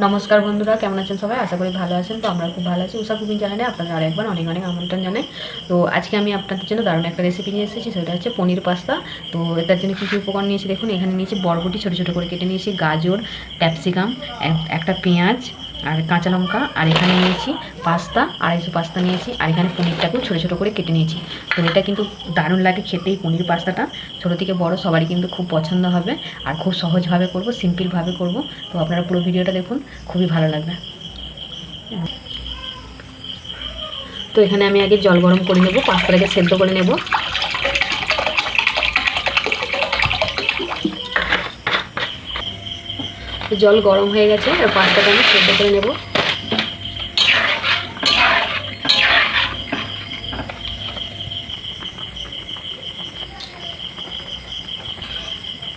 নমস্কার বন্ধুরা, কেমন আছেন সবাই? আশা করি ভালো আছেন। তো আমরা খুব ভালো আছি। উষা কুকিং চ্যানেলে আপনাদের আরেকবার অনেক অনেক আমন্ত্রণ জানাই। তো আজকে আমি আপনাদের জন্য দারুণ একটা রেসিপি নিয়ে এসেছি, সেটা হচ্ছে পনির পাস্তা। তো এটার জন্য কী কী উপকরণ নিয়েছি দেখুন। এখানে নিয়েছি বরবটি ছোটো ছোটো করে কেটে নিয়েছি, গাজর, ক্যাপসিকাম, একটা পেঁয়াজ আর কাঁচা লঙ্কা, আর এখানে নিয়েছি পাস্তা, 250 পাস্তা নিয়েছি, আর এখানে পনিরটাকেও ছোটো ছোটো করে কেটে নিয়েছি। তো এটা কিন্তু দারুণ লাগে খেতেই পনির পাস্তাটা। ছোটো থেকে বড় সবারই কিন্তু খুব পছন্দ হবে, আর খুব সহজভাবে করব, সিম্পলভাবে করব। তো আপনারা পুরো ভিডিওটা দেখুন, খুবই ভালো লাগবে। তো এখানে আমি আগে জল গরম করে নেব, পাস্তাটাকে সেদ্ধ করে নেব। জল গরম হয়ে গেছে, আর পাস্তাটা আমি সেদ্ধ করে নেব।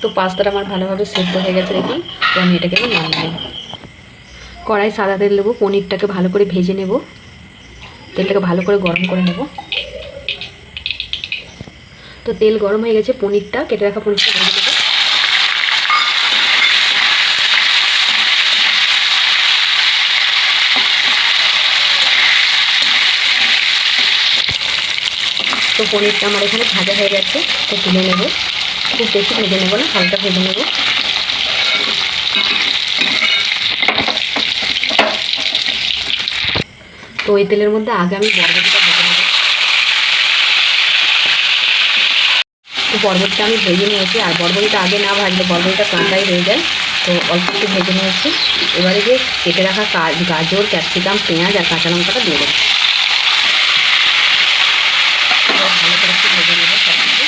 তো পাস্তাটা আমার ভালোভাবে সেদ্ধ হয়ে গেছে দেখুন। তো আমি এটাকে নামিয়ে নেব। কড়াই সাদা তেল দেবো, পনিরটাকে ভালো করে ভেজে নেব, তেলটাকে ভালো করে গরম করে নেব। তো তেল গরম হয়ে গেছে, পনিরটা কেটে রাখা পনিরটা ভেজে নেব। তো পনিরটা আমার এখানে ভাজা হয়ে গেছে, তো তুলে নেব। খুব বেশি ভেজে নেব না, হালকা ভেজে নেব। তো ওই তেলের মধ্যে আগে আমি বরবটিটা ভেজে নেব। তো বরবটিটা আমি ভেজে নিয়েছি, আর বরবটিটা আগে না ভাজলে বরবটিটা কাঁচাই হয়ে যায়। তো অল্প একটু ভেজে নিয়েছি। এবারে যে কেটে রাখা গাজর, ক্যাপসিকাম, পেঁয়াজ আর কাঁচা লঙ্কাটা দিয়ে দেবো। ভালো করে একটু ভেজে নেবো সব কিছু।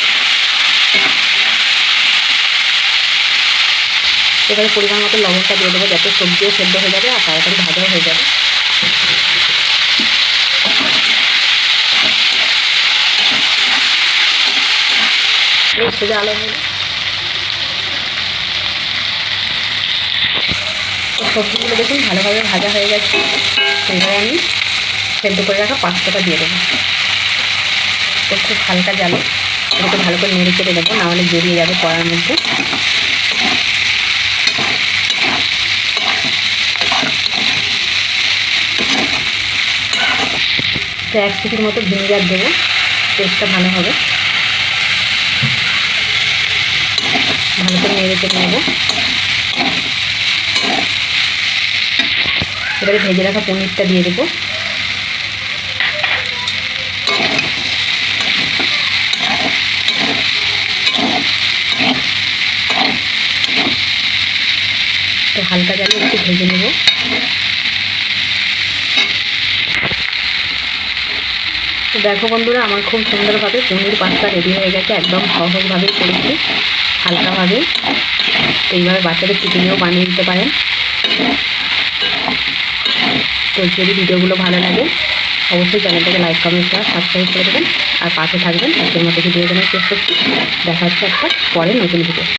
এবারে পরিমাণ মতো লবণটা দিয়ে দেবো, যাতে সবজিও সেদ্ধ হয়ে যাবে আর তাড়াতাড়ি ভাজাও হয়ে যাবে। সোজা আলো হয়ে সবজিগুলো দেখুন ভালোভাবে ভাজা হয়ে গেছে। এবারে আমি সেদ্ধ করে রাখা পাস্তাটা দিয়ে দেবো। তো খুব হালকা জালে এটাকে ভালো করে নেড়ে চেড়ে দেবো, নাহলে জড়িয়ে যাবে কড়ার মধ্যে। তো 1 চিটির মতো ভিনেগার দেবো, টেস্টটা ভালো হবে। ভালো করে নেড়ে চেড়ে নেবো। এবারে ভেজে রাখা পনিরটা দিয়ে দেবো। তো হালকা জালে একটু ভেজে নেব। তো দেখো বন্ধুরা, আমার খুব সুন্দরভাবে পনির পাস্তা রেডি হয়ে গেছে। একদম সহজভাবেই করেছি, হালকাভাবে। তো এইভাবে বাচ্চাদের টিফিনেও বানিয়ে দিতে পারেন। তো যদি ভিডিওগুলো ভালো লাগে অবশ্যই চ্যানেলটাকে লাইক, কমেন্ট, শেয়ার, সাবস্ক্রাইব করে দেবেন, আর পাশে থাকবেন। আজকের মতো ভিডিও দেওয়ার চেষ্টা করছি। দেখা হচ্ছে একটা পরে নতুন ভিডিও।